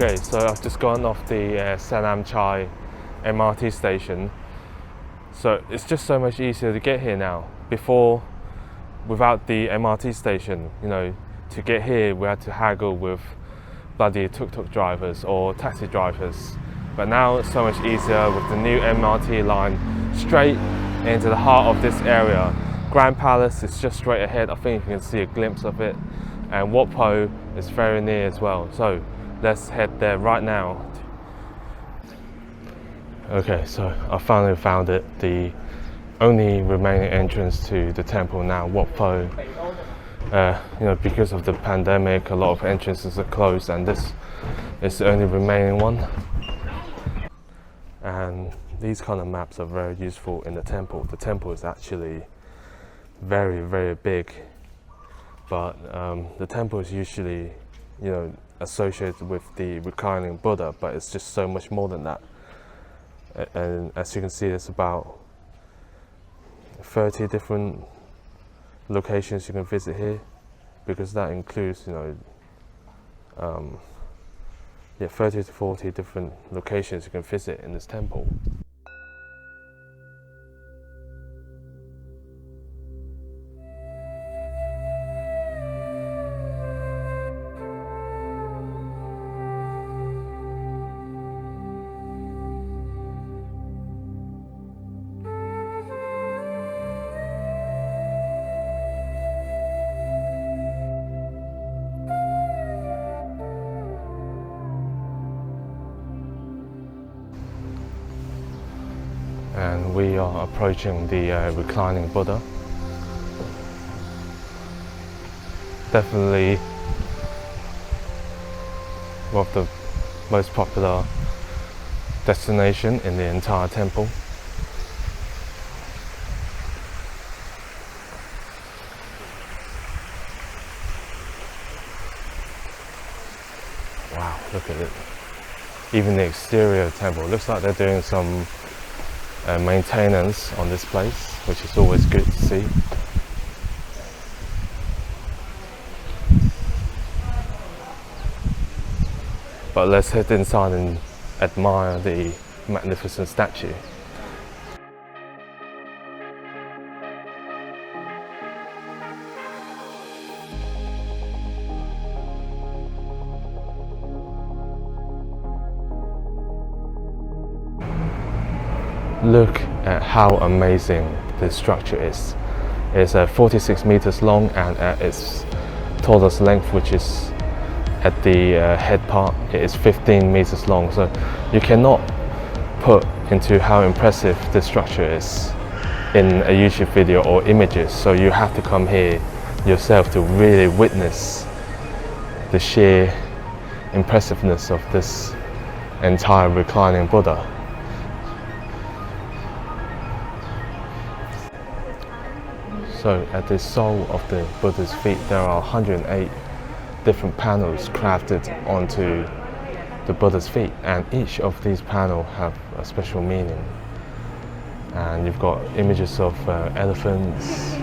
Okay, so I've just gone off the Sanam Chai MRT station. So it's just so much easier to get here now. Before, without the MRT station, to get here we had to haggle with bloody tuk-tuk drivers or taxi drivers. But now it's so much easier with the new MRT line straight into the heart of this area. Grand Palace is just straight ahead. I think you can see a glimpse of it. And Wat Pho is very near as well. So let's head there right now. Okay, so I finally found it. The only remaining entrance to the temple now, Wat Pho. Because of the pandemic, a lot of entrances are closed, and this is the only remaining one. And these kind of maps are very useful in the temple. The temple is actually very, very big, but the temple is usually, associated with the Reclining Buddha, but it's just so much more than that. And as you can see, there's about 30 different locations you can visit here, because that includes 30 to 40 different locations you can visit in this temple. And we are approaching the Reclining Buddha. Definitely one of the most popular destination in the entire temple. Wow, look at it. Even the exterior temple looks like they're doing some maintenance on this place, which is always good to see. But let's head inside and admire the magnificent statue. Look at how amazing this structure is. It's 46 meters long, and at its tallest length, which is at the head part, it is 15 meters long. So you cannot put into how impressive this structure is in a YouTube video or images. So you have to come here yourself to really witness the sheer impressiveness of this entire Reclining Buddha. So at the sole of the Buddha's feet, there are 108 different panels crafted onto the Buddha's feet, and each of these panels have a special meaning. And you've got images of elephants,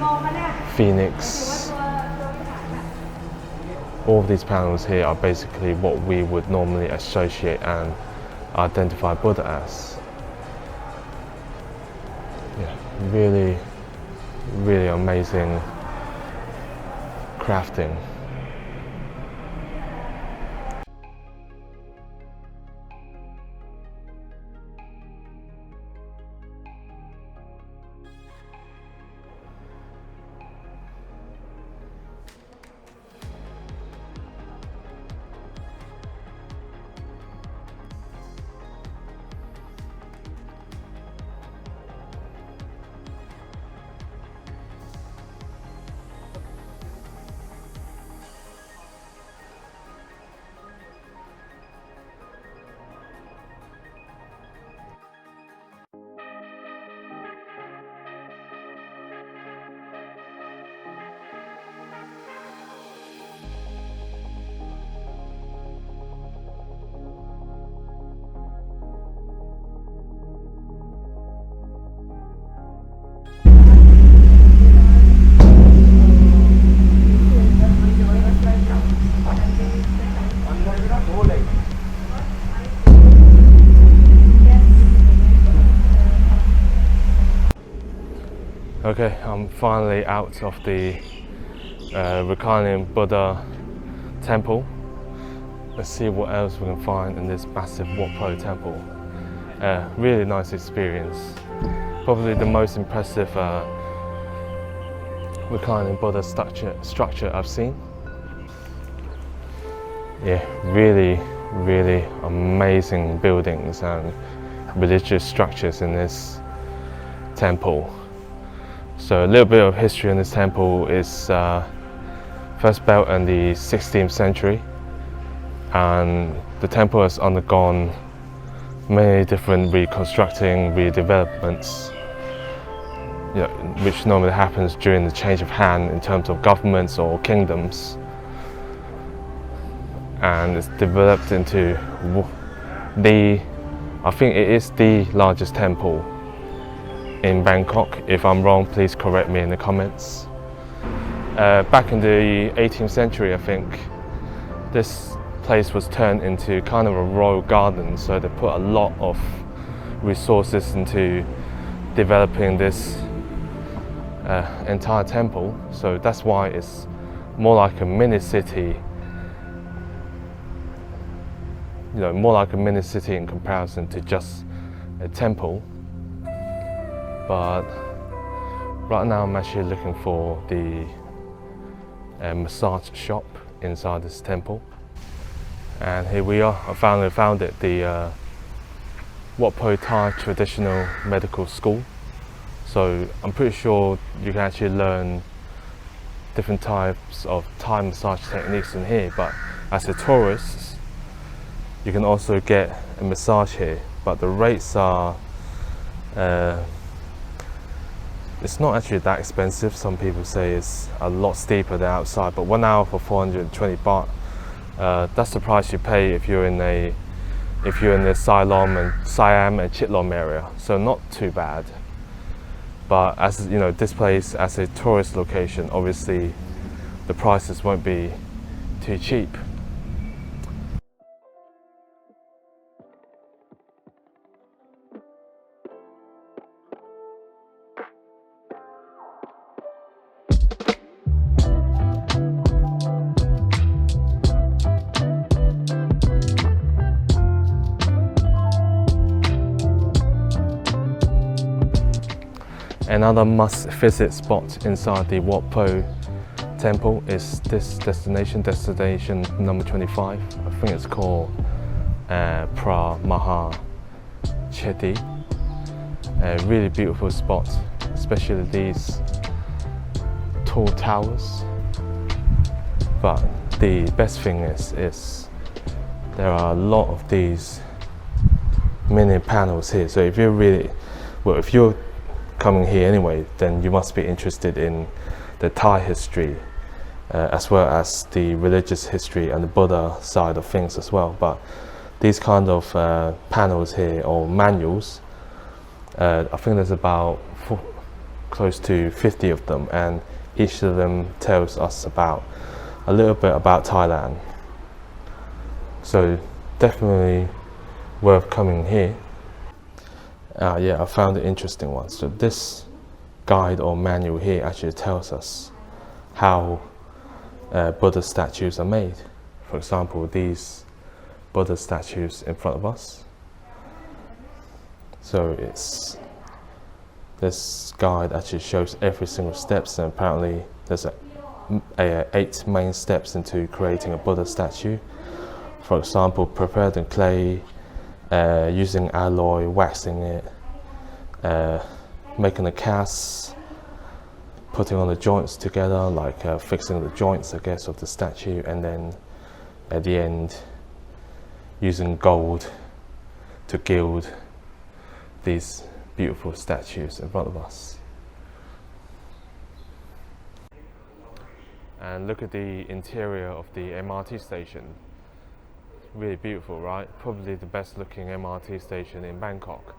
phoenix. All of these panels here are basically what we would normally associate and identify Buddha as. Yeah, really amazing crafting. Okay, I'm finally out of the Reclining Buddha Temple. Let's see what else we can find in this massive Wat Pho Temple. Really nice experience. Probably the most impressive Reclining Buddha structure I've seen. Yeah, really amazing buildings and religious structures in this temple. So a little bit of history in this temple is first built in the 16th century, and the temple has undergone many different redevelopments, which normally happens during the change of hand in terms of governments or kingdoms. And it's developed into I think it is the largest temple in Bangkok. If I'm wrong, please correct me in the comments. Back in the 18th century, I think, this place was turned into kind of a royal garden, so they put a lot of resources into developing this entire temple. So that's why it's more like a mini city. More like a mini city in comparison to just a temple. But right now I'm actually looking for the massage shop inside this temple. And here we are. I finally found it, the Wat Pho Thai Traditional Medical School. So I'm pretty sure you can actually learn different types of Thai massage techniques in here, but as a tourist, you can also get a massage here, but the rates are, it's not actually that expensive. Some people say it's a lot steeper than outside, but 1 hour for 420 baht, that's the price you pay if you're in the Siam and Chitlom area, so not too bad. But as you know, this place as a tourist location, obviously the prices won't be too cheap. Another must-visit spot inside the Wat Pho Temple is this destination number 25. I think it's called Phra, Maha, Chedi. A really beautiful spot, especially these tall towers. But the best thing is there are a lot of these mini panels here. So if you're coming here anyway, then you must be interested in the Thai history as well as the religious history and the Buddha side of things as well. But these kind of panels here, or manuals, I think there's about close to 50 of them, and each of them tells us about a little bit about Thailand. So definitely worth coming here. Yeah, I found an interesting one. So this guide or manual here actually tells us how Buddha statues are made. For example, these Buddha statues in front of us. So this guide actually shows every single steps, and apparently there's 8 main steps into creating a Buddha statue. For example, prepared in clay, using alloy, waxing it, making the casts, putting on the joints together, like fixing the joints, I guess, of the statue, and then at the end using gold to gild these beautiful statues in front of us. And look at the interior of the MRT station. Really beautiful, right? Probably the best looking MRT station in Bangkok.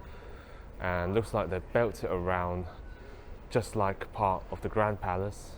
And looks like they built it around just like part of the Grand Palace.